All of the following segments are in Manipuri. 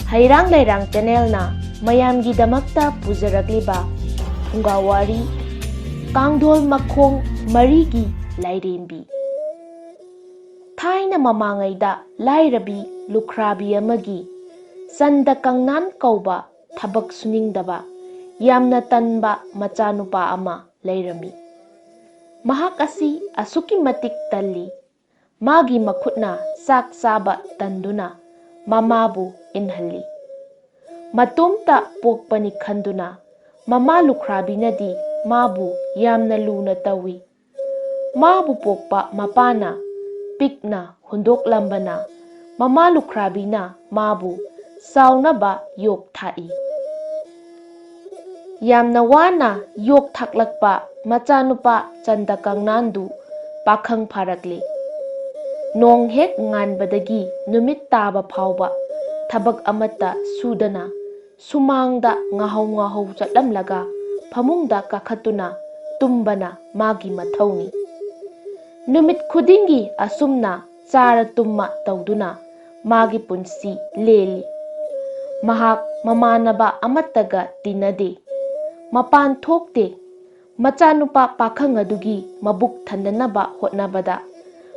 Hairang Lairang Channelna mayamgidamakta pujarakliba Fungawari Kangdol Makhong Marigi Lairembi Thaina Mamangayda Lairabi Lukhrabi amagi Sanda Kangnan Kauba Thabak Suningdaba Yamna Tanba Machanupa ama Lairami Mahak asi asuki matik talli Magi makhutna sak saba tanduna Mamabu inhalli Matumta pokpani khanduna Mama Lukhrabi-nadi mabu yamna luna tawi Mabu pokpa mapana Pikna hundoklambana Mama Lukhrabi-na mabu saunaba yok thai Yamna wana yok thaklakpa machanupa Chanda Kangnandu pakhang pharakli Nong hek nganbadagi numit taba phawba thabak amata sudana sumangda ngahau chatlamlaga phamungda kakhatuna tumbana magi mathauni numit khudingi asumna chara tumma tawduna magi punsi leli mahak mamanaba amataga tinade mapan thokte machanupa pakhang adugi mabuk thandanaba hotnabada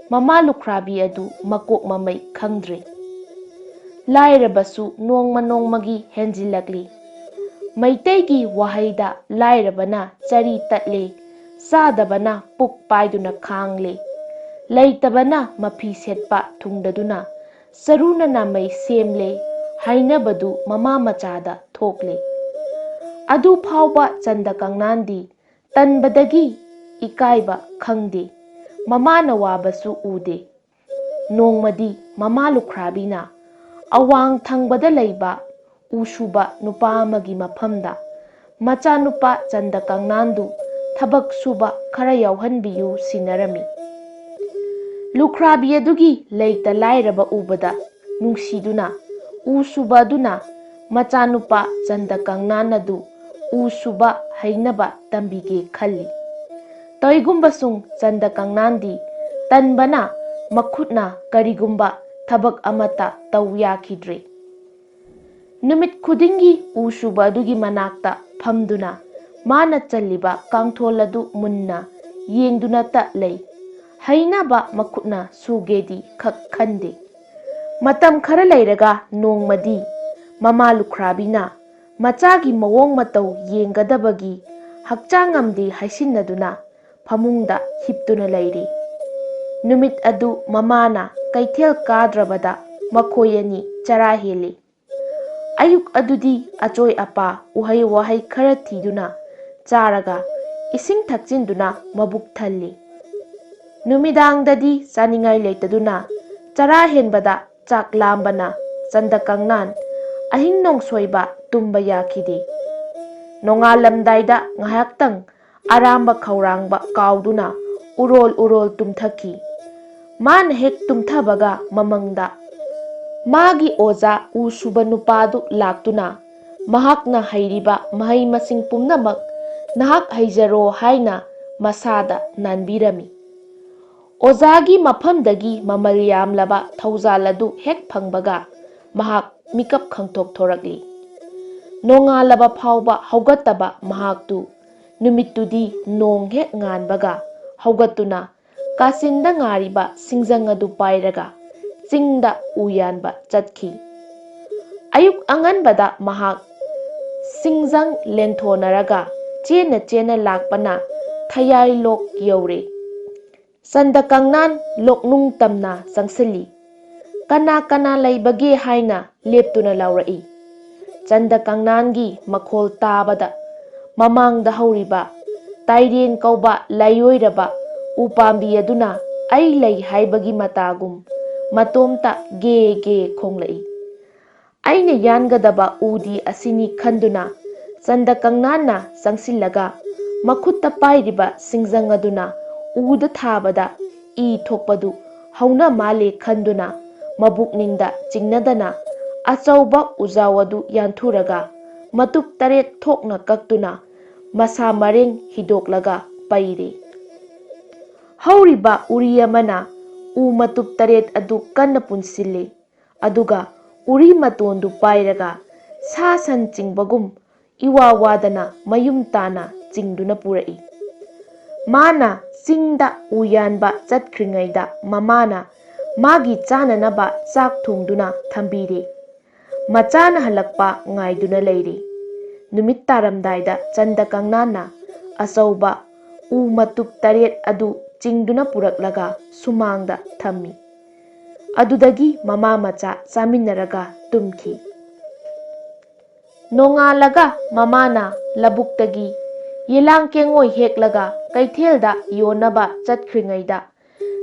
Mama Lukhrabi adu makok mamay khangdre Lairabasu nongmagi henjilakli Maitaygi wahayda lairabana chari tatle sadabana puk paiduna khangle Laitabana mafi setpa thungdaduna sarunana may semle hainabadu mama machada thokle Adu phawba Chanda Kangnandi tanbadagi ikaiba khangde Mama na wabasu ude Nongmadi Mama Lukhrabi-na awang thangbada layba usuba nupa amagi maphamda machanupa Chanda Kangnandu thabak suba khara yauhanbiyu sinarami Lukhrabi adugi leita lairaba ubada nungsiduna usuba aduna machanupa Chanda Kangnanadu usuba hainaba tambige khalli Toigumbasung Chanda Kangnandi tanbana makhutna karigumba thabak amata tawyakidre Numit khudingi usuba adugi manakta phamduna mana challiba kangtholadu munna yengduna ta lei hainaba makhutna sugedi khak khande matam khara leiraga nongmadi Mama Lukhrabi-na machagi mawong matau yenggadabagi hakchangamdi haisinaduna Phamungda hiptuna lairi Numit adu mamana kaithel kadrabada makhoyani chara heli Ayuk adudi achoy apa uhay wahay khara thiduna charaga ising thakchinduna mabuk thalli Numidangdadi chaningai leitaduna chara henbada chak lambana Chanda Kangnan ahing nong soiba tumba yakhidi Nongalamdaida ngahaktang Aramba khaurangba kauduna urol tumthaki Man hek tumthabaga mamangda Magi oza usuba nupadu laktuna Mahakna hairiba mahay masing pumnamak Nahak haijaro haina masada nanbirami Ozagi maphamdagi mamal yamlaba thawzaladu hek phangbaga Mahak mikap khangthok thorakli Nongalaba phawba haugataba mahaktu Numitudi nong hek nganbaga haugatuna kasinda ngariba singjang adu pairaga chingda uyanba chatkhi Ayuk anganbada mahak singjang lengthonaraga chena lakpana thayai lok yaure Chanda Kangnan loknung tamna sangsali kana laibage haina leptuna laurai Chanda Kangnangi makhol tabada Mamangda hauriba Tairen kauba layoiraba upambi aduna ai lei haibagi matagum matomta ge khonglai Aina yangadaba udi asini khanduna Chanda Kangnanna sangsillaga makhutta pairiba singjang aduna uda thabada I thokpadu hauna male khanduna mabukningda chingnadana achauba ujawadu yanthuraga matup taret thokna kaktuna Masa mareng hidoklaga paire Hauriba uri amana u matup taret adu kanna punsille aduga ꯎꯔꯤ ꯃꯇꯣꯟꯗꯨ ꯄꯥꯏꯔꯒ ꯁꯥ ꯁꯟ ꯆꯤꯡꯕꯒꯨꯝ ꯏꯋꯥ ꯋꯥꯗꯅ ꯃꯌꯨꯝ ꯇꯥꯅ ꯆꯤꯡꯗꯨꯅ ꯄꯨꯔꯛꯏ꯫ ꯃꯥꯅ ꯆꯤꯡꯗ ꯎ ꯌꯥꯟꯕ ꯆꯠꯈ꯭ꯔꯤꯉꯩꯗ ꯃꯃꯥꯅ ꯃꯥꯒꯤ ꯆꯥꯅꯅꯕ ꯆꯥꯛ ꯊꯣꯡꯗꯨꯅ ꯊꯝꯕꯤꯔꯦ꯫ ꯃꯆꯥꯅ ꯍꯜꯂꯛꯄ ꯉꯥꯏꯗꯨꯅ ꯂꯩꯔꯦ꯫ ꯅꯨꯃꯤꯠ ꯇꯥꯔꯝꯗꯥꯏꯗ ꯆꯟꯗꯀꯪꯅꯥꯟꯅ ꯑꯆꯧꯕ ꯎ ꯃꯇꯨꯞ 8 ꯑꯗꯨ ꯆꯤꯡꯗꯨꯅ ꯄꯨꯔꯛꯂꯒ ꯁꯨꯃꯥꯡꯗ ꯊꯝꯃꯤ꯫ ꯑꯗꯨꯗꯒꯤ ꯃꯃꯥ ꯃꯆꯥ ꯆꯥꯃꯤꯟꯅꯔꯒ ꯇꯨꯝꯈꯤ꯫ ꯅꯣꯡꯉꯥꯜꯂꯒ ꯃꯃꯥꯅ ꯂꯧꯕꯨꯛꯇꯒꯤ ꯌꯦꯂꯥꯡ ꯀꯦꯡꯉꯣꯏ ꯍꯦꯛꯂꯒ ꯀꯩꯊꯦꯜꯗ ꯌꯣꯟꯅꯕ ꯆꯠꯈ꯭ꯔꯤꯉꯩꯗ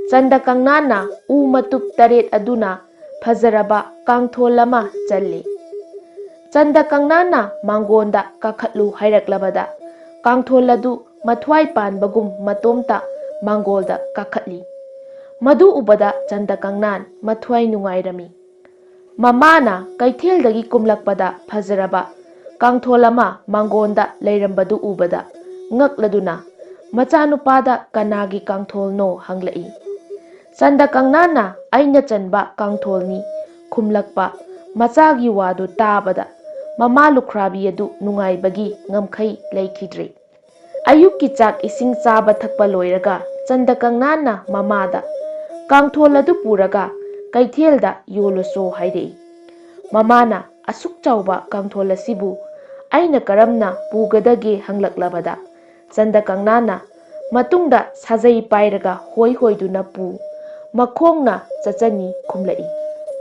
ꯆꯟꯗꯀꯪꯅꯥꯟꯅ ꯎ ꯃꯇꯨꯞ 8 ꯑꯗꯨꯅ ꯐꯖꯔꯕ ꯀꯥꯡꯊꯣꯜ ꯑꯃ ꯆꯜꯂꯤ꯫ ꯆꯟꯗꯀꯪꯅꯥꯟꯅ ꯃꯥꯡꯒꯣꯟꯗ ꯀꯥꯈꯠꯂꯨ ꯍꯥꯏꯔꯛꯂꯕꯗ ꯀꯥꯡꯊꯣꯜ ꯑꯗꯨ ꯃꯊ꯭ꯋꯥꯏ ꯄꯥꯟꯕꯒꯨꯝ ꯃꯇꯣꯝꯇ ꯃꯥꯡꯒꯣꯜꯗ ꯀꯥꯈꯠꯂꯤ꯫ ꯃꯗꯨ ꯎꯕꯗ ꯆꯟꯗꯀꯪꯅꯥꯟ ꯃꯊ꯭ꯋꯥꯏ ꯅꯨꯡꯉꯥꯏꯔꯝꯃꯤ꯫ ꯃꯃꯥꯅ ꯀꯩꯊꯦꯜꯗꯒꯤ ꯀꯨꯝꯂꯛꯄꯗ ꯐꯖꯔꯕ ꯀꯥꯡꯊꯣꯜ ꯑꯃ ꯃꯥꯡꯒꯣꯟꯗ ꯂꯩꯔꯝꯕꯗꯨ ꯎꯕꯗ ꯉꯛꯂꯗꯨꯅ ꯃꯆꯥꯅꯨꯄꯥꯗ ꯀꯅꯥꯒꯤ ꯀꯥꯡꯊꯣꯜꯅꯣ ꯍꯪꯂꯛꯏ꯫ ꯆꯟꯗꯀꯪꯅꯥꯟꯅ ꯑꯩꯅ ꯆꯟꯕ ꯀꯥꯡꯊꯣꯜꯅꯤ ꯈꯨꯝꯂꯛꯄ ꯃꯆꯥꯒꯤ ꯋꯥꯗꯨ ꯇꯥꯕꯗ ꯃꯃꯥ ꯂꯨꯈ꯭ꯔꯥꯕꯤ ꯑꯗꯨ ꯅꯨꯡꯉꯥꯏꯕꯒꯤ ꯉꯝꯈꯩ ꯂꯩꯈꯤꯗ꯭ꯔꯦ꯫ ꯑꯌꯨꯛꯀꯤ ꯆꯥꯛ ꯏꯁꯤꯡ ꯆꯥꯕ ꯊꯛꯄ ꯂꯣꯏꯔꯒ ꯆꯟꯗꯀꯪꯅꯥꯟꯅ ꯃꯃꯥꯗ ꯀꯥꯡꯊꯣꯜ ꯑꯗꯨ ꯄꯨꯔꯒ ꯀꯩꯊꯦꯜꯗ ꯌꯣꯜꯂꯨꯆꯣ ꯍꯥꯏꯔꯛꯏ꯫ ꯃꯃꯥꯅ ꯑꯁꯨꯛ ꯆꯥꯎꯕ ꯀꯥꯡꯊꯣꯜ ꯑꯁꯤꯕꯨ ꯑꯩꯅ ꯀꯔꯝꯅ ꯄꯨꯒꯗꯒꯦ ꯍꯪꯂꯛꯂꯕꯗ ꯆꯟꯗꯀꯪꯅꯥꯟꯅ ꯃꯇꯨꯡꯗ ꯁꯥꯖꯩ ꯄꯥꯏꯔꯒ ꯍꯣꯏ ꯍꯣꯏꯗꯨꯅ ꯄꯨ, ꯃꯈꯣꯡꯅ ꯆꯠꯆꯅꯤ ꯈꯨꯝꯂꯛꯏ꯫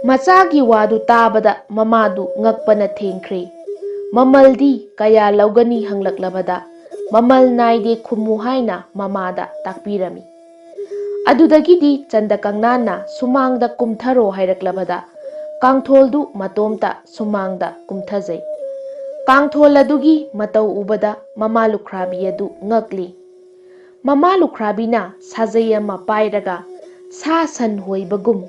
ꯃꯆꯥꯒꯤ ꯋꯥꯗꯨ ꯇꯥꯕꯗ ꯃꯃꯥꯗꯨ ꯉꯛꯄꯅ ꯊꯦꯡꯈ꯭ꯔꯦ꯫ ꯃꯃꯜꯗꯤ ꯀꯌꯥ ꯂꯧꯒꯅꯤ ꯍꯪꯂꯛꯂꯕꯗ ꯃꯃꯜ ꯅꯥꯏꯗꯦ ꯈꯨꯝꯃꯨ ꯍꯥꯏꯅ ꯃꯃꯥꯗ ꯇꯥꯛꯄꯤꯔꯝꯃꯤ꯫ ꯑꯗꯨꯗꯒꯤꯗꯤ ꯆꯟꯗꯀꯪꯅꯥꯟꯅ ꯁꯨꯃꯥꯡꯗ ꯀꯨꯝꯊꯔꯣ ꯍꯥꯏꯔꯛꯂꯕꯗ ꯀꯥꯡꯊꯣꯜꯗꯨ ꯃꯇꯣꯝꯇ ꯁꯨꯃꯥꯡꯗ ꯀꯨꯝꯊꯖꯩ꯫ ꯀꯥꯡꯊꯣꯜ ꯑꯗꯨꯒꯤ ꯃꯇꯧ ꯎꯕꯗ ꯃꯃꯥ ꯂꯨꯈ꯭ꯔꯥꯕꯤ ꯑꯗꯨ ꯉꯛꯂꯤ꯫ ꯃꯃꯥ ꯂꯨꯈ꯭ꯔꯥꯕꯤꯅ ꯁꯥꯖꯩ ꯑꯃ ꯄꯥꯏꯔꯒ ꯁꯥ ꯁꯟ ꯍꯣꯏꯕꯒꯨꯝ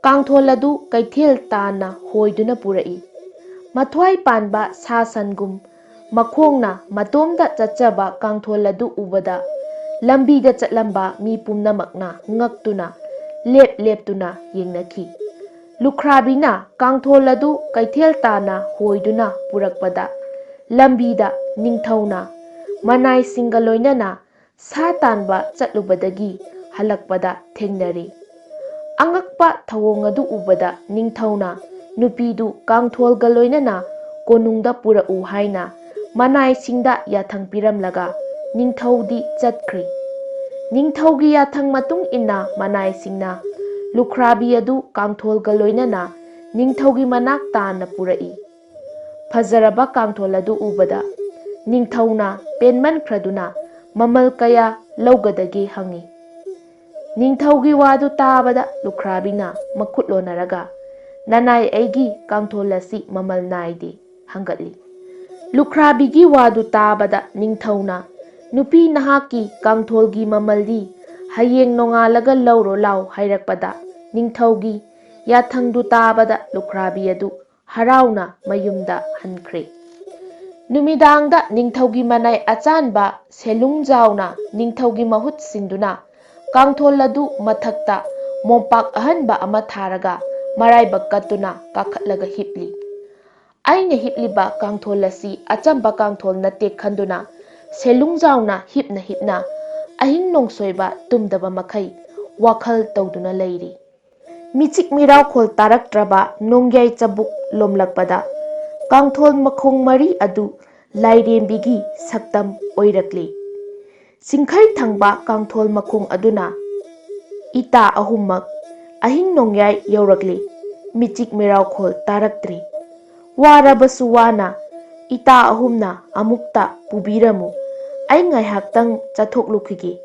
ꯀꯥꯡꯊꯣꯜ ꯑꯗꯨ ꯀꯩꯊꯦꯜ ꯇꯥꯟꯅ ꯍꯣꯏꯗꯨꯅ ꯄꯨꯔꯛꯏ꯫ ꯃꯊ꯭ꯋꯥꯏ ꯄꯥꯟꯕ ꯁꯥ ꯁꯟꯒꯨꯝ ꯃꯈꯣꯡꯅ ꯃꯇꯣꯝꯇ ꯆꯠꯆꯕ ꯀꯥꯡꯊꯣꯜ ꯑꯗꯨ ꯎꯕꯗ ꯂꯝꯕꯤꯗ ꯆꯠꯂꯝꯕ ꯃꯤ ꯄꯨꯝꯅꯃꯛꯅ ꯉꯛꯇꯨꯅ ꯂꯦꯞ ꯂꯦꯞꯇꯨꯅ ꯌꯦꯡꯅꯈꯤ꯫ ꯂꯨꯈ꯭ꯔꯥꯕꯤꯅ ꯀꯥꯡꯊꯣꯜ ꯑꯗꯨ ꯀꯩꯊꯦꯜ ꯇꯥꯟꯅ ꯍꯣꯏꯗꯨꯅ ꯄꯨꯔꯛꯄꯗ ꯂꯝꯕꯤꯗ ꯅꯤꯡꯊꯧꯅ ꯃꯅꯥꯏꯁꯤꯡꯒ ꯂꯣꯏꯅꯅ ꯁꯥ ꯇꯥꯟꯕ ꯆꯠꯂꯨꯕꯗꯒꯤ ꯍꯜꯂꯛꯄꯗ ꯊꯦꯡꯅꯔꯦ꯫ ꯑꯉꯛꯄ ꯊꯧꯑꯣꯡ ꯑꯗꯨ ꯎꯕꯗ ꯅꯤꯡꯊꯧꯅ ꯅꯨꯄꯤꯗꯨ ꯀꯥꯡꯊꯣꯜꯒ ꯂꯣꯏꯅꯅ ꯀꯣꯅꯨꯡꯗ ꯄꯨꯔꯛꯎ ꯍꯥꯏꯅ ꯃꯅꯥꯏꯁꯤꯡꯗ ꯌꯥꯊꯪ ꯄꯤꯔꯝꯂꯒ ꯅꯤꯡꯊꯧꯗꯤ ꯆꯠꯈ꯭ꯔꯦ꯫ ꯅꯤꯡꯊꯧꯒꯤ ꯌꯥꯊꯪ ꯃꯇꯨꯡ ꯏꯟꯅ ꯃꯅꯥꯏꯁꯤꯡꯅ ꯂꯨꯈ꯭ꯔꯥꯕꯤ ꯑꯗꯨ ꯀꯥꯡꯊꯣꯜꯒ ꯂꯣꯏꯅꯅ ꯅꯤꯡꯊꯧꯒꯤ ꯃꯅꯥꯛ ꯇꯥꯟꯅ ꯄꯨꯔꯛꯏ꯫ ꯐꯖꯔꯕ ꯀꯥꯡꯊꯣꯜ ꯑꯗꯨ ꯎꯕꯗ ꯅꯤꯡꯊꯧꯅ ꯄꯦꯟꯃꯟꯈ꯭ꯔꯗꯨꯅ ꯃꯃꯜ ꯀꯌꯥ ꯂꯧꯒꯗꯒꯦ ꯍꯪꯏ꯫ ꯅꯤꯡꯊꯧꯒꯤ ꯋꯥꯗꯨ ꯇꯥꯕꯗ ꯂꯨꯈ꯭ꯔꯥꯕꯤꯅ ꯃꯈꯨꯠ ꯂꯣꯟꯅꯔꯒ ꯅꯅꯥꯏ ꯑꯩꯒꯤ ꯀꯥꯡꯊꯣꯜ ꯑꯁꯤ ꯃꯃꯜ ꯅꯥꯏꯗꯦ ꯍꯪꯒꯠꯂꯤ꯫ ꯂꯨꯈ꯭ꯔꯥꯕꯤꯒꯤ ꯋꯥꯗꯨ ꯇꯥꯕꯗ ꯅꯤꯡꯊꯧꯅ ꯅꯨꯄꯤ ꯅꯍꯥꯛꯀꯤ ꯀꯥꯡꯊꯣꯜꯒꯤ ꯃꯃꯜꯗꯤ ꯍꯌꯦꯡ ꯅꯣꯡꯉꯥꯜꯂꯒ ꯂꯧꯔꯣ ꯂꯥꯎ ꯍꯥꯏꯔꯛꯄꯗ ꯅꯤꯡꯊꯧꯒꯤ ꯌꯥꯊꯪꯗꯨ ꯇꯥꯕꯗ ꯂꯨꯈ꯭ꯔꯥꯕꯤ ꯑꯗꯨ ꯍꯔꯥꯎꯅ ꯃꯌꯨꯝꯗ ꯍꯟꯈ꯭ꯔꯦ꯫ ꯅꯨꯃꯤꯗꯥꯡꯗ ꯅꯤꯡꯊꯧꯒꯤ ꯃꯅꯥꯏ ꯑꯆꯥꯟꯕ ꯁꯦꯂꯨꯡꯖꯥꯎꯅ ꯅꯤꯡꯊꯧꯒꯤ ꯃꯍꯨꯠ ꯁꯤꯟꯗꯨꯅ ꯀꯥꯡꯊꯣꯜ ꯑꯗꯨ ꯃꯊꯛꯇ ꯃꯣꯝꯄꯥꯛ ꯑꯍꯟꯕ ꯑꯃ ꯊꯥꯔꯒ ꯃꯔꯥꯏꯕꯛ ꯀꯠꯇꯨꯅ ꯀꯥꯈꯠꯂꯒ ꯍꯤꯞꯂꯤ꯫ ꯑꯩꯅ ꯍꯤꯞꯂꯤꯕ ꯀꯥꯡꯊꯣꯜ ꯑꯁꯤ ꯑꯆꯝꯕ ꯀꯥꯡꯊꯣꯜ ꯅꯠꯇꯦ ꯈꯟꯗꯨꯅ ꯁꯦꯂꯨꯡꯖꯥꯎꯅ ꯍꯤꯞꯅ ꯍꯤꯞꯅ ꯑꯍꯤꯡ ꯅꯣꯡꯁꯣꯏꯕ ꯇꯨꯝꯗꯕ ꯃꯈꯩ ꯋꯥꯈꯜ ꯇꯧꯗꯨꯅ ꯂꯩꯔꯤ꯫ ꯃꯤꯆꯤꯛ ꯃꯤꯔꯥꯎꯈꯣꯜ ꯇꯥꯔꯛꯇ꯭ꯔꯕ ꯅꯣꯡꯌꯥꯏ ꯆꯕꯨꯛ ꯂꯣꯝꯂꯛꯄꯗ ꯀꯥꯡꯊꯣꯜ ꯃꯈꯣꯡ 4 ꯑꯗꯨ ꯂꯥꯏꯔꯦꯝꯕꯤꯒꯤ ꯁꯛꯇꯝ ꯑꯣꯏꯔꯛꯂꯤ꯫ ꯆꯤꯡꯈꯩ ꯊꯪꯕ ꯀꯥꯡꯊꯣꯜ ꯃꯈꯣꯡ ꯑꯗꯨꯅ ꯏꯇꯥ 3ꯃꯛ ꯑꯍꯤꯡ ꯅꯣꯡꯌꯥꯏ ꯌꯧꯔꯛꯂꯤ꯫ ꯃꯤꯆꯤꯛ ꯃꯤꯔꯥꯎꯈꯣꯜ ꯇꯥꯔꯛꯇ꯭ꯔꯤ꯫ ꯋꯥꯔꯕꯁꯨ ꯋꯥꯅ ꯏꯇꯥ 3ꯅ ꯑꯃꯨꯛꯇ ꯄꯨꯕꯤꯔꯝꯃꯨ, ꯑꯩ ꯉꯥꯏꯍꯥꯛꯇꯪ ꯆꯠꯊꯣꯛꯂꯨꯈꯤꯒꯦ꯫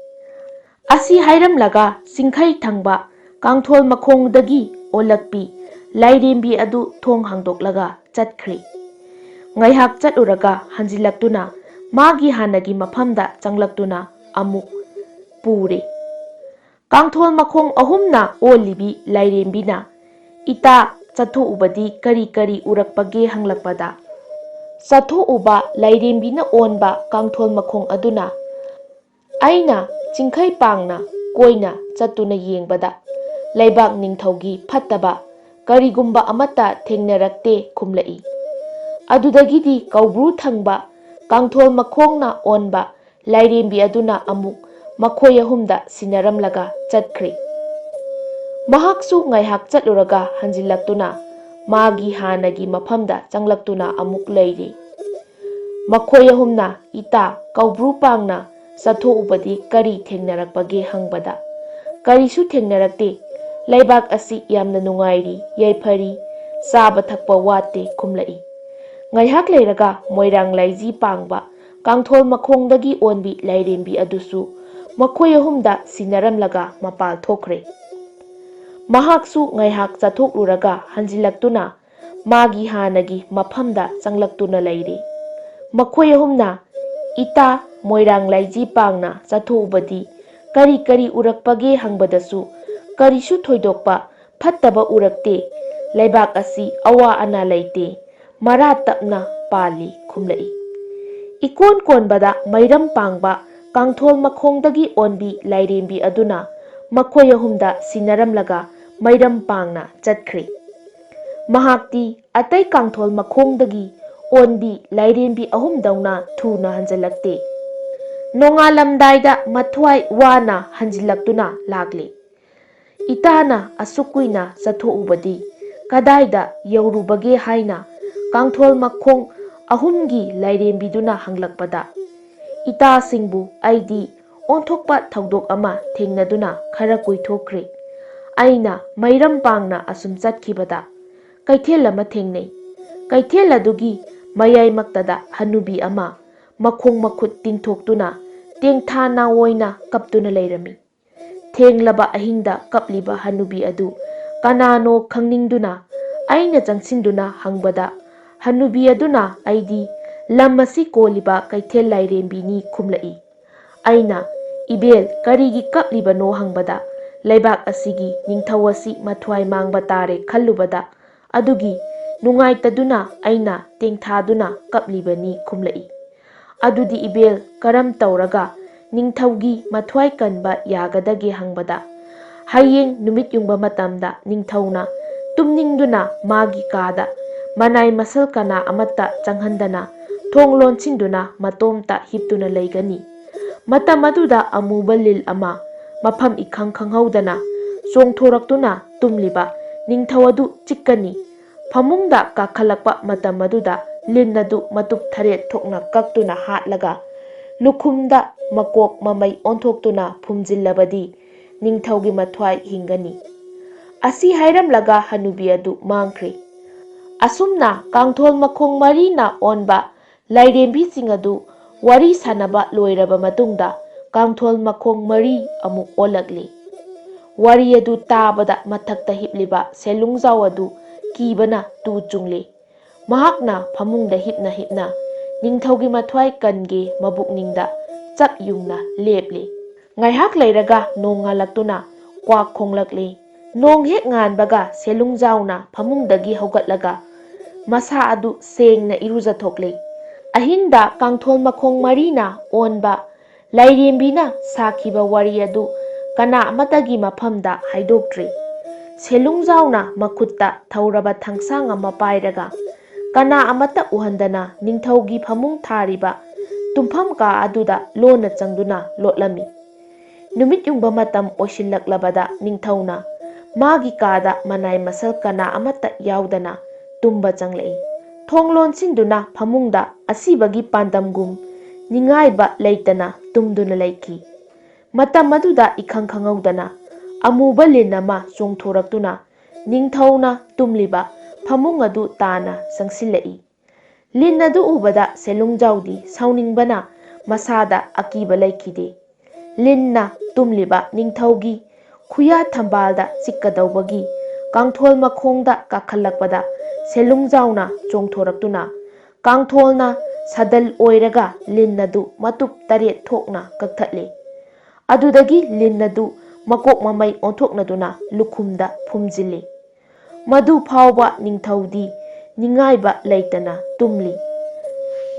ꯑꯁꯤ ꯍꯥꯏꯔꯝꯂꯒ ꯆꯤꯡꯈꯩ ꯊꯪꯕ ꯀꯥꯡꯊꯣꯜ ꯃꯈꯣꯡꯗꯒꯤ ꯑꯣꯜꯂꯛꯄꯤ ꯂꯥꯏꯔꯦꯝꯕꯤ ꯑꯗꯨ ꯊꯣꯡ ꯍꯥꯡꯗꯣꯛꯂꯒ ꯆꯠꯈ꯭ꯔꯦ꯫ ꯉꯥꯏꯍꯥꯛ ꯆꯠꯂꯨꯔꯒ ꯍꯟꯖꯤꯜꯂꯛꯇꯨꯅ ꯃꯥꯒꯤ ꯍꯥꯟꯅꯒꯤ ꯃꯐꯝꯗ ꯆꯪꯂꯛꯇꯨꯅ ꯑꯃꯨꯛ ꯄꯨꯔꯦ꯫ ꯀꯥꯡꯊꯣꯜ ꯃꯈꯣꯡ 3ꯅ ꯑꯣꯜꯂꯤꯕꯤ ꯂꯥꯏꯔꯦꯝꯕꯤꯅ ꯏꯇꯥ ꯆꯠꯊꯣꯛꯎꯕꯗꯤ ꯀꯔꯤ ꯀꯔꯤ ꯎꯔꯛꯄꯒꯦ ꯍꯪꯂꯛꯄꯗ ꯆꯠꯊꯣꯛꯎꯕ ꯂꯥꯏꯔꯦꯝꯕꯤꯅ ꯑꯣꯟꯕ ꯀꯥꯡꯊꯣꯜ ꯃꯈꯣꯡ ꯑꯗꯨꯅ ꯑꯩꯅ ꯆꯤꯡꯈꯩ ꯄꯥꯡꯅ ꯀꯣꯏꯅ ꯆꯠꯇꯨꯅ ꯌꯦꯡꯕꯗ ꯂꯩꯕꯥꯛ ꯅꯤꯡꯊꯧꯒꯤ ꯐꯠꯇꯕ ꯀꯔꯤꯒꯨꯝꯕ ꯑꯃꯠꯇ ꯊꯦꯡꯅꯔꯛꯇꯦ ꯈꯨꯝꯂꯛꯏ꯫ ꯑꯗꯨꯗꯒꯤꯗꯤ ꯀꯧꯕ꯭ꯔꯨ ꯊꯪꯕ ꯀꯥꯡꯊꯣꯜ ꯃꯈꯣꯡꯅ ꯑꯣꯟꯕ ꯂꯥꯏꯔꯦꯝꯕꯤ ꯑꯗꯨꯅ ꯑꯃꯨꯛ ꯃꯈꯣꯏ ꯑꯍꯨꯝꯗ ꯁꯤꯟꯅꯔꯝꯂꯒ ꯆꯠꯈ꯭ꯔꯦ꯫ ꯃꯍꯥꯛꯁꯨ ꯉꯥꯏꯍꯥꯛ ꯆꯠꯂꯨꯔꯒ ꯍꯟꯖꯤꯜꯂꯛꯇꯨꯅ ꯃꯥꯒꯤ ꯍꯥꯟꯅꯒꯤ ꯃꯐꯝꯗ ꯆꯪꯂꯛꯇꯨꯅ ꯑꯃꯨꯛ ꯂꯩꯔꯦ꯫ ꯃꯈꯣꯏ ꯑꯍꯨꯝꯅ ꯏꯇꯥ ꯀꯧꯕ꯭ꯔꯨ ꯄꯥꯡꯅ ꯆꯠꯊꯣꯛꯎꯕꯗꯤ ꯀꯔꯤ ꯊꯦꯡꯅꯔꯛꯄꯒꯦ ꯍꯪꯕꯗ ꯀꯔꯤꯁꯨ ꯊꯦꯡꯅꯔꯛꯇꯦ, ꯂꯩꯕꯥꯛ ꯑꯁꯤ ꯌꯥꯝꯅ ꯅꯨꯡꯉꯥꯏꯔꯤ, ꯌꯥꯏꯐꯔꯤ, ꯆꯥꯕ ꯊꯛꯄ ꯋꯥꯠꯇꯦ ꯈꯨꯝꯂꯛꯏ꯫ ꯉꯥꯏꯍꯥꯛ ꯂꯩꯔꯒ ꯃꯣꯏꯔꯥꯡ ꯂꯥꯏꯖꯤ ꯄꯥꯡꯕ ꯀꯥꯡꯊꯣꯜ ꯃꯈꯣꯡꯗꯒꯤ ꯑꯣꯟꯕꯤ ꯂꯥꯏꯔꯦꯝꯕꯤ ꯑꯗꯨꯁꯨ ꯃꯈꯣꯏ ꯑꯍꯨꯝꯗ ꯁꯤꯟꯅꯔꯝꯂꯒ ꯃꯄꯥꯜ ꯊꯣꯛꯈ꯭ꯔꯦ꯫ ꯃꯍꯥꯛꯁꯨ ꯉꯥꯏꯍꯥꯛ ꯆꯠꯊꯣꯛꯂꯨꯔꯒ ꯍꯟꯖꯤꯜꯂꯛꯇꯨꯅ ꯃꯥꯒꯤ ꯍꯥꯟꯅꯒꯤ ꯃꯐꯝꯗ ꯆꯪꯂꯛꯇꯨꯅ ꯂꯩꯔꯦ꯫ ꯃꯈꯣꯏ ꯑꯍꯨꯝꯅ ꯏꯇꯥ ꯃꯣꯏꯔꯥꯡ ꯂꯥꯏꯖꯤ ꯄꯥꯡꯅ ꯆꯠꯊꯣꯛꯎꯕꯗꯤ ꯀꯔꯤ ꯀꯔꯤ ꯎꯔꯛꯄꯒꯦ ꯍꯪꯕꯗꯁꯨ ꯀꯔꯤꯁꯨ ꯊꯣꯏꯗꯣꯛꯄ ꯐꯠꯇꯕ ꯎꯔꯛꯇꯦ, ꯂꯩꯕꯥꯛ ꯑꯁꯤ ꯑꯋꯥ ꯑꯅꯥ ꯂꯩꯇꯦ, ꯃꯔꯥ ꯇꯞꯅ ꯄꯥꯜꯂꯤ ꯈꯨꯝꯂꯛꯏ꯫ ꯏꯀꯣꯟ ꯀꯣꯟꯕꯗ ꯃꯩꯔꯝ ꯄꯥꯡꯕ ꯀꯥꯡꯊꯣꯜ ꯃꯈꯣꯡꯗꯒꯤ ꯑꯣꯟꯕꯤ ꯂꯥꯏꯔꯦꯝꯕꯤ ꯑꯗꯨꯅ ꯃꯈꯣꯏ ꯑꯍꯨꯝꯗ ꯁꯤꯟꯅꯔꯝꯂꯒ ꯃꯩꯔꯝ ꯄꯥꯡꯅ ꯆꯠꯈ꯭ꯔꯦ꯫ ꯃꯍꯥꯛꯇꯤ ꯑꯇꯩ ꯀꯥꯡꯊꯣꯜ ꯃꯈꯣꯡꯗꯒꯤ ꯑꯣꯟꯕꯤ ꯂꯥꯏꯔꯦꯝꯕꯤ ꯑꯍꯨꯝꯗꯧꯅ ꯊꯨꯅ ꯍꯟꯖꯤꯜꯂꯛꯇꯦ꯫ ꯅꯣꯡꯉꯥꯜꯂꯝꯗꯥꯏꯗ ꯃꯊ꯭ꯋꯥꯏ ꯋꯥꯅ ꯍꯟꯖꯤꯜꯂꯛꯇꯨꯅ ꯂꯥꯛꯂꯦ꯫ ꯏꯇꯥꯅ ꯑꯁꯨꯛ ꯀꯨꯏꯅ ꯆꯠꯊꯣꯛꯎꯕꯗꯤ ꯀꯗꯥꯏꯗ ꯌꯧꯔꯨꯕꯒꯦ ꯍꯥꯏꯅ ꯀꯥꯡꯊꯣꯜ ꯃꯈꯣꯡ ꯑꯍꯨꯝꯒꯤ ꯂꯥꯏꯔꯦꯝꯕꯤꯗꯨꯅ ꯍꯪꯂꯛꯄꯗ ꯏꯇꯥꯁꯤꯡꯕꯨ ꯑꯩꯗꯤ ꯑꯣꯟꯊꯣꯛꯄ ꯊꯧꯗꯣꯛ ꯑꯃ ꯊꯦꯡꯅꯗꯨꯅ ꯈꯔ ꯀꯨꯏꯊꯣꯛꯈ꯭ꯔꯦ꯫ ꯑꯩꯅ ꯃꯩꯔꯝ ꯄꯥꯡꯅ ꯑꯁꯨꯝ ꯆꯠꯈꯤꯕꯗ ꯀꯩꯊꯦꯜ ꯑꯃ ꯊꯦꯡꯅꯩ꯫ ꯀꯩꯊꯦꯜ ꯑꯗꯨꯒꯤ ꯃꯌꯥꯏꯃꯛꯇꯗ ꯍꯅꯨꯕꯤ ꯑꯃ ꯃꯈꯣꯡ ꯃꯈꯨꯠ ꯇꯤꯡꯊꯣꯛꯇꯨꯅ ꯇꯦꯡꯊꯥ ꯅꯥꯑꯣꯏꯅ ꯀꯞꯇꯨꯅ ꯂꯩꯔꯝꯃꯤ꯫ ꯊꯦꯡꯂꯕ ꯑꯍꯤꯡꯗ ꯀꯞꯂꯤꯕ ꯍꯅꯨꯕꯤ ꯑꯗꯨ ꯀꯅꯥꯅꯣ ꯈꯪꯅꯤꯡꯗꯨꯅ ꯑꯩꯅ ꯆꯪꯁꯤꯟꯗꯨꯅ ꯍꯪꯕꯗ ꯍꯅꯨꯕꯤ ꯑꯗꯨꯅ ꯑꯩꯗꯤ ꯂꯝ ꯑꯁꯤ ꯀꯣꯜꯂꯤꯕ ꯀꯩꯊꯦꯜ ꯂꯥꯏꯔꯦꯝꯕꯤꯅꯤ ꯈꯨꯝꯂꯛꯏ꯫ ꯑꯩꯅ ꯏꯕꯦꯜ ꯀꯔꯤꯒꯤ ꯀꯞꯂꯤꯕꯅꯣ ꯍꯪꯕꯗ ꯂꯩꯕꯥꯛ ꯑꯁꯤꯒꯤ ꯅꯤꯡꯊꯧ ꯑꯁꯤ ꯃꯊ꯭ꯋꯥꯏ ꯃꯥꯡꯕ ꯇꯥꯔꯦ ꯈꯜꯂꯨꯕꯗ ꯑꯗꯨꯒꯤ ꯅꯨꯡꯉꯥꯏꯇꯗꯨꯅ ꯑꯩꯅ ꯇꯦꯡꯊꯥꯗꯨꯅ ꯀꯞꯂꯤꯕꯅꯤ ꯈꯨꯝꯂꯛꯏ꯫ ꯑꯗꯨꯗꯤ ꯏꯕꯦꯜ ꯀꯔꯝ ꯇꯧꯔꯒ ꯅꯤꯡꯊꯧꯒꯤ ꯃꯊ꯭ꯋꯥꯏ ꯀꯟꯕ ꯌꯥꯒꯗꯒꯦ ꯍꯪꯕꯗ ꯍꯌꯦꯡ ꯅꯨꯃꯤꯠ ꯌꯨꯡꯕ ꯃꯇꯝꯗ ꯅꯤꯡꯊꯧꯅ ꯇꯨꯝꯅꯤꯡꯗꯨꯅ ꯃꯥꯒꯤ ꯀꯥꯗ ꯃꯅꯥꯏ ꯃꯁꯜ ꯀꯅꯥ ꯑꯃꯠꯇ ꯆꯪꯍꯟꯗꯅ ꯊꯣꯡ ꯂꯣꯟꯁꯤꯟꯗꯨꯅ ꯃꯇꯣꯝꯇ ꯍꯤꯞꯇꯨꯅ ꯂꯩꯒꯅꯤ꯫ ꯃꯇꯝ ꯑꯗꯨꯗ ꯑꯃꯨꯕ ꯂꯤꯜ ꯑꯃ ꯃꯐꯝ ꯏꯈꯪ ꯈꯪꯍꯧꯗꯅ ꯆꯣꯡꯊꯣꯔꯛꯇꯨꯅ ꯇꯨꯝꯂꯤꯕ ꯅꯤꯡꯊꯧ ꯑꯗꯨ ꯆꯤꯛꯀꯅꯤ꯫ ꯐꯃꯨꯡꯗ ꯀꯥꯈꯠꯂꯛꯄ ꯃꯇꯝ ꯑꯗꯨꯗ ꯂꯤꯟ ꯑꯗꯨ ꯃꯇꯨꯞ ꯇꯔꯦꯠ ꯊꯣꯛꯅ ꯀꯛꯇꯨꯅ ꯍꯥꯠꯂꯒ ꯂꯨꯈꯨꯝꯗ ꯃꯀꯣꯛ ꯃꯃꯩ ꯑꯣꯟꯊꯣꯛꯇꯨꯅ ꯐꯨꯝꯖꯤꯜꯂꯕꯗꯤ ꯅꯤꯡꯊꯧꯒꯤ ꯃꯊ꯭ꯋꯥꯏ ꯍꯤꯡꯒꯅꯤ꯫ ꯑꯁꯤ ꯍꯥꯏꯔꯝꯂꯒ ꯍꯅꯨꯕꯤ ꯑꯗꯨ ꯃꯥꯡꯈ꯭ꯔꯦ꯫ ꯑꯁꯨꯝꯅ ꯀꯥꯡꯊꯣꯜ ꯃꯈꯣꯡ ꯃꯔꯤꯅ ꯑꯣꯟꯕ ꯂꯥꯏꯔꯦꯝꯕꯤꯁꯤꯡ ꯑꯗꯨ ꯋꯥꯔꯤ ꯁꯥꯅꯕ ꯂꯣꯏꯔꯕ ꯃꯇꯨꯡꯗ ꯀꯥꯡꯊꯣꯜ ꯃꯈꯣꯡ ꯃꯔꯤ ꯑꯃꯨꯛ ꯑꯣꯜꯂꯛꯂꯦ꯫ ꯋꯥꯔꯤ ꯑꯗꯨ ꯇꯥꯕꯗ ꯃꯊꯛꯇ ꯍꯤꯞꯂꯤꯕ ꯁꯦꯂꯨꯡꯖꯥꯎ ꯑꯗꯨ ꯀꯤꯕꯅ ꯇꯨ ꯆꯨꯡꯂꯦ꯫ ꯃꯍꯥꯛꯅ ꯐꯃꯨꯡꯗ ꯍꯤꯞꯅ ꯍꯤꯞꯅ ꯅꯤꯡꯊꯧꯒꯤ ꯃꯊ꯭ꯋꯥꯏ ꯀꯟꯒꯦ ꯃꯕꯨꯛꯅꯤꯡꯗ ꯆꯞ ꯌꯨꯡꯅ ꯂꯦꯞꯂꯦ꯫ ꯉꯥꯏꯍꯥꯛ ꯂꯩꯔꯒ ꯅꯣꯡ ꯉꯥꯜꯂꯛꯇꯨꯅ ꯀ꯭ꯋꯥꯛ ꯈꯣꯡꯂꯛꯂꯦ꯫ ꯅꯣꯡ ꯍꯦꯛ ꯉꯥꯟꯕꯒ ꯁꯦꯂꯨꯡꯖꯥꯎꯅ ꯐꯃꯨꯡꯗꯒꯤ ꯍꯧꯒꯠꯂꯒ ꯃꯁꯥ ꯑꯗꯨ ꯁꯦꯡꯅ ꯏꯔꯨꯖꯊꯣꯛꯂꯦ꯫ ꯑꯍꯤꯡꯗ ꯀꯥꯡꯊꯣꯜ ꯃꯈꯣꯡ ꯃꯔꯤꯅ ꯑꯣꯟꯕ ꯂꯥꯏꯔꯦꯝꯕꯤꯅ ꯁꯥꯈꯤꯕ ꯋꯥꯔꯤ ꯑꯗꯨ ꯀꯅꯥ ꯑꯃꯠꯇꯒꯤ ꯃꯐꯝꯗ ꯍꯥꯏꯗꯣꯛꯇ꯭ꯔꯦ꯫ ꯁꯦꯂꯨꯡꯖꯥꯎꯅ ꯃꯈꯨꯠꯇ ꯊꯧꯔꯕ ꯊꯥꯡꯁꯥꯡ ꯑꯃ ꯄꯥꯏꯔꯒ ꯀꯅꯥ ꯑꯃꯠꯇ ꯎꯍꯟꯗꯅ ꯅꯤꯡꯊꯧꯒꯤ ꯐꯃꯨꯡ ꯊꯥꯔꯤꯕ ꯇꯨꯝꯐꯝ ꯀꯥ ꯑꯗꯨꯗ ꯂꯣꯟꯅ ꯆꯪꯗꯨꯅ ꯂꯣꯠꯂꯝꯃꯤ꯫ ꯅꯨꯃꯤꯠ ꯌꯨꯡꯕ ꯃꯇꯝ ꯑꯣꯏꯁꯤꯜꯂꯛꯂꯕꯗ ꯅꯤꯡꯊꯧꯅ ꯃꯥꯒꯤ ꯀꯥꯗ ꯃꯅꯥꯏ ꯃꯁꯜ ꯀꯅꯥ ꯑꯃꯠꯇ ꯌꯥꯎꯗꯅ ꯇꯨꯝꯕ ꯆꯪꯂꯛꯏ꯫ ꯊꯣꯡ ꯂꯣꯟꯁꯤꯟꯗꯨꯅ ꯐꯃꯨꯡꯗ ꯑꯁꯤꯕꯒꯤ ꯄꯥꯟꯗꯝꯒꯨꯝ ꯅꯤꯡꯉꯥꯏꯕ ꯂꯩꯇꯅ ꯇꯨꯝꯗꯨꯅ ꯂꯩꯈꯤ꯫ ꯃꯇꯝ ꯑꯗꯨꯗ ꯏꯈꯪ ꯈꯪꯍꯧꯗꯅ ꯑꯃꯨꯕ ꯂꯤꯟ ꯑꯃ ꯆꯣꯡꯊꯣꯔꯛꯇꯨꯅ ꯅꯤꯡꯊꯧꯅ ꯇꯨꯝꯂꯤꯕ ꯐꯃꯨꯡ ꯑꯗꯨ ꯇꯥꯅ ꯆꯪꯁꯤꯜꯂꯛꯏ꯫ ꯂꯤꯟ ꯑꯗꯨ ꯎꯕꯗ ꯁꯦꯂꯨꯡꯖꯥꯎꯗꯤ ꯁꯥꯎꯅꯤꯡꯕꯅ ꯃꯁꯥꯗ ꯑꯀꯤꯕ ꯂꯩꯈꯤꯗꯦ꯫ ꯂꯤꯟꯅ ꯇꯨꯝꯂꯤꯕ ꯅꯤꯡꯊꯧꯒꯤ ꯈꯨꯌꯥ ꯊꯝꯕꯥꯜꯗ ꯆꯤꯛꯀꯗꯧꯕꯒꯤ ꯀꯥꯡꯊꯣꯜ ꯃꯈꯣꯡꯗ ꯀꯥꯈꯠꯂꯛꯄꯗ ꯁꯦꯂꯨꯡꯖꯥꯎꯅ ꯆꯣꯡꯊꯣꯔꯛꯇꯨꯅ ꯀꯥꯡꯊꯣꯜꯅ ꯁꯥꯗꯜ ꯑꯣꯏꯔꯒ ꯂꯤꯟ ꯑꯗꯨ ꯃꯇꯨꯞ ꯇꯔꯦꯠ ꯊꯣꯛꯅ ꯀꯛꯊꯠꯂꯦ꯫ ꯑꯗꯨꯗꯒꯤ ꯂꯤꯟ ꯑꯗꯨ ꯃꯀꯣꯛ ꯃꯃꯩ ꯑꯣꯟꯊꯣꯛꯅꯗꯨꯅ ꯂꯨꯈꯨꯝꯗ ꯐꯨꯝꯖꯤꯜꯂꯦ꯫ ꯃꯗꯨ ꯐꯥꯎꯕ ꯅꯤꯡꯊꯧꯗꯤ ꯅꯤꯡꯉꯥꯏꯕ ꯂꯩꯇꯅ ꯇꯨꯝꯂꯤ꯫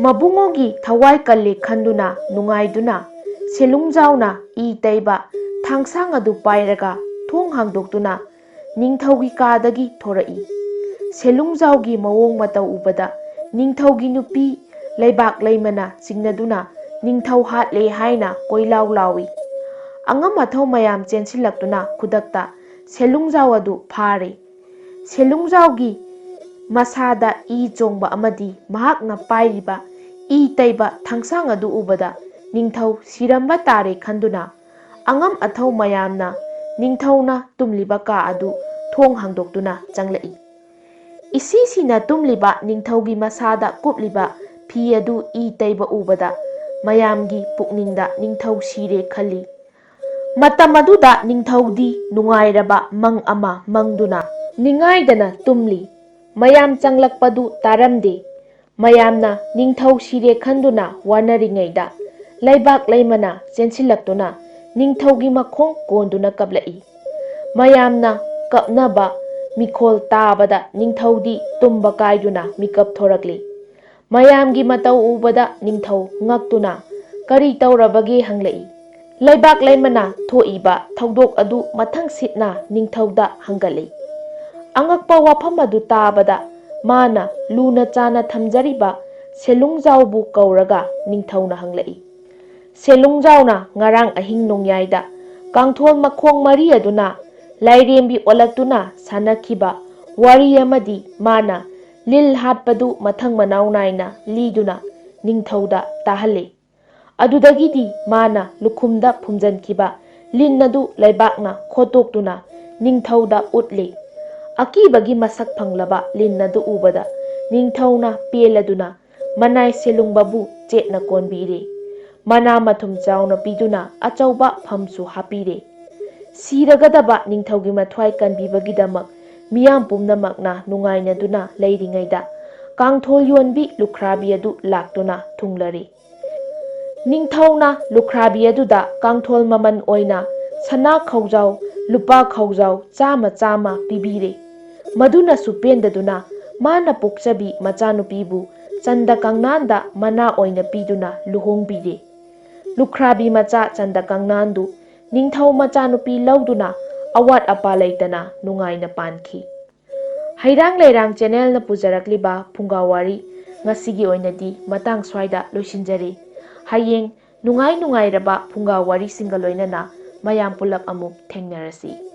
ꯃꯕꯨꯡꯉꯣꯒꯤ ꯊꯋꯥꯏ ꯀꯜꯂꯦ ꯈꯟꯗꯨꯅ ꯅꯨꯡꯉꯥꯏꯗꯨꯅ ꯁꯦꯂꯨꯡꯖꯥꯎꯅ ꯏ ꯇꯩꯕ ꯊꯥꯡꯁꯥꯡ ꯑꯗꯨ ꯄꯥꯏꯔꯒ ꯊꯣꯡ ꯍꯥꯡꯗꯣꯛꯇꯨꯅ ꯅꯤꯡꯊꯧꯒꯤ ꯀꯥꯗꯒꯤ ꯊꯣꯔꯛꯏ꯫ ꯁꯦꯂꯨꯡꯖꯥꯎꯒꯤ ꯃꯑꯣꯡ ꯃꯇꯧ ꯎꯕꯗ ꯅꯤꯡꯊꯧꯒꯤ ꯅꯨꯄꯤ ꯂꯩꯕꯥꯛ ꯂꯩꯃꯅ ꯆꯤꯡꯅꯗꯨꯅ ꯅꯤꯡꯊꯧ ꯍꯥꯠꯂꯦ ꯍꯥꯏꯅ ꯀꯣꯏꯂꯥꯎ ꯂꯥꯎꯏ꯫ ꯑꯉꯝ ꯑꯊꯧ ꯃꯌꯥꯝ ꯆꯦꯟꯁꯤꯜꯂꯛꯇꯨꯅ ꯈꯨꯗꯛꯇ ꯁꯦꯂꯨꯡꯖꯥꯎ ꯑꯗꯨ ꯐꯥꯔꯦ꯫ ꯁꯦꯂꯨꯡꯖꯥꯎꯒꯤ ꯃꯁꯥꯗ ꯏ ꯆꯣꯡꯕ ꯑꯃꯗꯤ ꯃꯍꯥꯛꯅ ꯄꯥꯏꯔꯤꯕ ꯏ ꯇꯩꯕ ꯊꯥꯡꯁꯥꯡ ꯑꯗꯨ ꯎꯕꯗ ꯅꯤꯡꯊꯧ ꯁꯤꯔꯝꯕ ꯇꯥꯔꯦ ꯈꯟꯗꯨꯅ ꯑꯉꯝ ꯑꯊꯧ ꯃꯌꯥꯝꯅ ꯅꯤꯡꯊꯧꯅ ꯇꯨꯝꯂꯤꯕ ꯀꯥ ꯑꯗꯨ ꯊꯣꯡ ꯍꯥꯡꯗꯣꯛꯇꯨꯅ ꯆꯪꯂꯛꯏ꯫ ꯏꯁꯤꯁꯤꯅ ꯇꯨꯝꯂꯤꯕ ꯅꯤꯡꯊꯧꯒꯤ ꯃꯁꯥꯗ ꯀꯨꯞꯂꯤꯕ ꯐꯤ ꯑꯗꯨ ꯏ ꯇꯩꯕ ꯎꯕꯗ ꯃꯌꯥꯝꯒꯤ ꯄꯨꯛꯅꯤꯡꯗ ꯅꯤꯡꯊꯧ ꯁꯤꯔꯦ ꯈꯜꯂꯤ꯫ ꯃꯇꯝ ꯑꯗꯨꯗ ꯅꯤꯡꯊꯧꯗꯤ ꯅꯨꯡꯉꯥꯏꯔꯕ ꯃꯪ ꯑꯃ ꯃꯪꯗꯨꯅ ꯅꯤꯡꯉꯥꯏꯗꯅ ꯇꯨꯝꯂꯤ꯫ ꯃꯌꯥꯝ ꯆꯪꯂꯛꯄꯗꯨ ꯇꯥꯔꯝꯗꯦ꯫ ꯃꯌꯥꯝꯅ ꯅꯤꯡꯊꯧ ꯁꯤꯔꯦ ꯈꯟꯗꯨꯅ ꯋꯥꯅꯔꯤꯉꯩꯗ ꯂꯩꯕꯥꯛ ꯂꯩꯃꯅ ꯆꯦꯟꯁꯤꯜꯂꯛꯇꯨꯅ ꯅꯤꯡꯊꯧꯒꯤ ꯃꯈꯣꯡ ꯀꯣꯟꯗꯨꯅ ꯀꯞꯂꯛꯏ꯫ ꯃꯌꯥꯝꯅ ꯀꯞꯅꯕ ꯃꯤꯈꯣꯜ ꯇꯥꯕꯗ ꯅꯤꯡꯊꯧꯗꯤ ꯇꯨꯝꯕ ꯀꯥꯏꯗꯨꯅ ꯃꯤꯀꯞ ꯊꯣꯔꯛꯂꯤ꯫ ꯃꯌꯥꯝꯒꯤ ꯃꯇꯧ ꯎꯕꯗ ꯅꯤꯡꯊꯧ ꯉꯛꯇꯨꯅ ꯀꯔꯤ ꯇꯧꯔꯕꯒꯦ ꯍꯪꯂꯛꯏ꯫ ꯂꯩꯕꯥꯛ ꯂꯩꯃꯅ ꯊꯣꯛꯏꯕ ꯊꯧꯗꯣꯛ ꯑꯗꯨ ꯃꯊꯪꯁꯤꯠꯅ ꯅꯤꯡꯊꯧꯗ ꯍꯪꯒꯠꯂꯤ꯫ ꯑꯉꯛꯄ ꯋꯥꯐꯝ ꯑꯗꯨ ꯇꯥꯕꯗ ꯃꯥꯅ ꯂꯨꯅ ꯆꯥꯅ ꯊꯝꯖꯔꯤꯕ ꯁꯦꯂꯨꯡꯖꯥꯎꯕꯨ ꯀꯧꯔꯒ ꯅꯤꯡꯊꯧꯅ ꯍꯪꯂꯛꯏ꯫ ꯁꯦꯂꯨꯡꯖꯥꯎꯅ ꯉꯔꯥꯡ ꯑꯍꯤꯡ ꯅꯣꯡꯌꯥꯏꯗ ꯀꯥꯡꯊꯣꯜ ꯃꯈꯣꯡ ꯃꯔꯤ ꯑꯗꯨꯅ ꯂꯥꯏꯔꯦꯝꯕꯤ ꯑꯣꯜꯂꯛꯇꯨꯅ ꯁꯥꯟꯅꯈꯤꯕ ꯋꯥꯔꯤ ꯑꯃꯗꯤ ꯃꯥꯅ ꯂꯤꯟ ꯍꯥꯠꯄꯗꯨ ꯃꯊꯪ ꯃꯅꯥꯎ ꯅꯥꯏꯅ ꯂꯤꯗꯨꯅ ꯅꯤꯡꯊꯧꯗ ꯇꯥꯍꯜꯂꯤ꯫ ꯑꯗꯨꯗꯒꯤꯗꯤ ꯃꯥꯅ ꯂꯨꯈꯨꯝꯗ ꯐꯨꯝꯖꯤꯟꯈꯤꯕ ꯂꯤꯟ ꯑꯗꯨ ꯂꯩꯕꯥꯛꯅ ꯈꯣꯠꯇꯣꯛꯇꯨꯅ ꯅꯤꯡꯊꯧꯗ ꯎꯠꯂꯤ꯫ ꯑꯀꯤꯕꯒꯤ ꯃꯁꯛ ꯐꯪꯂꯕ ꯂꯤꯟ ꯑꯗꯨ ꯎꯕꯗ ꯅꯤꯡꯊꯧꯅ ꯄꯦꯜꯂꯗꯨꯅ ꯃꯅꯥꯏ ꯁꯦꯂꯨꯡꯕꯕꯨ ꯆꯦꯠꯅ ꯀꯣꯟꯕꯤꯔꯦ꯫ ꯃꯅꯥ ꯃꯊꯨꯝ ꯆꯥꯎꯅ ꯄꯤꯗꯨꯅ ꯑꯆꯧꯕ ꯐꯝꯁꯨ ꯍꯥꯞꯄꯤꯔꯦ꯫ ꯁꯤꯔꯒꯗꯕ ꯅꯤꯡꯊꯧꯒꯤ ꯃꯊ꯭ꯋꯥꯏ ꯀꯟꯕꯤꯕꯒꯤꯗꯃꯛ ꯃꯤꯌꯥꯝ ꯄꯨꯝꯅꯃꯛꯅ ꯅꯨꯡꯉꯥꯏꯅꯗꯨꯅ ꯂꯩꯔꯤꯉꯩꯗ ꯀꯥꯡꯊꯣꯜ ꯌꯣꯟꯕꯤ ꯂꯨꯈ꯭ꯔꯥꯕꯤ ꯑꯗꯨ ꯂꯥꯛꯇꯨꯅ ꯊꯨꯡꯂꯔꯦ꯫ ꯅꯤꯡꯊꯧꯅ ꯂꯨꯈ꯭ꯔꯥꯕꯤ ꯑꯗꯨꯗ ꯀꯥꯡꯊꯣꯜ ꯃꯃꯟ ꯑꯣꯏꯅ ꯁꯅꯥ ꯈꯧꯖꯥꯎ ꯂꯨꯄꯥ ꯈꯧꯖꯥꯎ ꯆꯥꯝꯃ ꯆꯥꯝꯃ ꯄꯤꯕꯤꯔꯦ꯫ ꯃꯗꯨꯅꯁꯨ ꯄꯦꯟꯗꯗꯨꯅ ꯃꯥꯅ ꯄꯣꯛꯆꯕꯤ ꯃꯆꯥꯅꯨꯄꯤꯕꯨ ꯆꯟꯗ ꯀꯥꯡꯅꯥꯟꯗ ꯃꯅꯥ ꯑꯣꯏꯅ ꯄꯤꯗꯨꯅ ꯂꯨꯍꯣꯡꯕꯤꯔꯦ꯫ ꯂꯨꯈ꯭ꯔꯥꯕꯤ ꯃꯆꯥ ꯆꯟꯗ ꯀꯥꯡꯅꯥꯟꯗꯨ ꯅꯤꯡꯊꯧ ꯃꯆꯥꯅꯨꯄꯤ ꯂꯧꯗꯨꯅ ꯑꯋꯥꯠ ꯑꯄꯥ ꯂꯩꯇꯅ ꯅꯨꯡꯉꯥꯏꯅ ꯄꯥꯟꯈꯤ꯫ ꯍꯩꯔꯥꯡ ꯂꯩꯔꯥꯡ ꯆꯦꯅꯦꯜꯅ ꯄꯨꯖꯔꯛꯂꯤꯕ ꯐꯨꯡꯒꯥꯋꯥꯔꯤ ꯉꯁꯤꯒꯤ ꯑꯣꯏꯅꯗꯤ ꯃꯇꯥꯡ ꯁ꯭ꯋꯥꯏꯗ ꯂꯣꯏꯁꯤꯟꯖꯔꯦ꯫ ꯍꯌꯦꯡ ꯅꯨꯡꯉꯥꯏ ꯅꯨꯡꯉꯥꯏꯔꯕ ꯐꯨꯡꯒꯥ ꯋꯥꯔꯤꯁꯤꯡꯒ ꯂꯣꯏꯅꯅ ꯃꯌꯥꯝ ꯄꯨꯂꯞ ꯑꯃꯨꯛ ꯊꯦꯡꯅꯔꯁꯤ꯫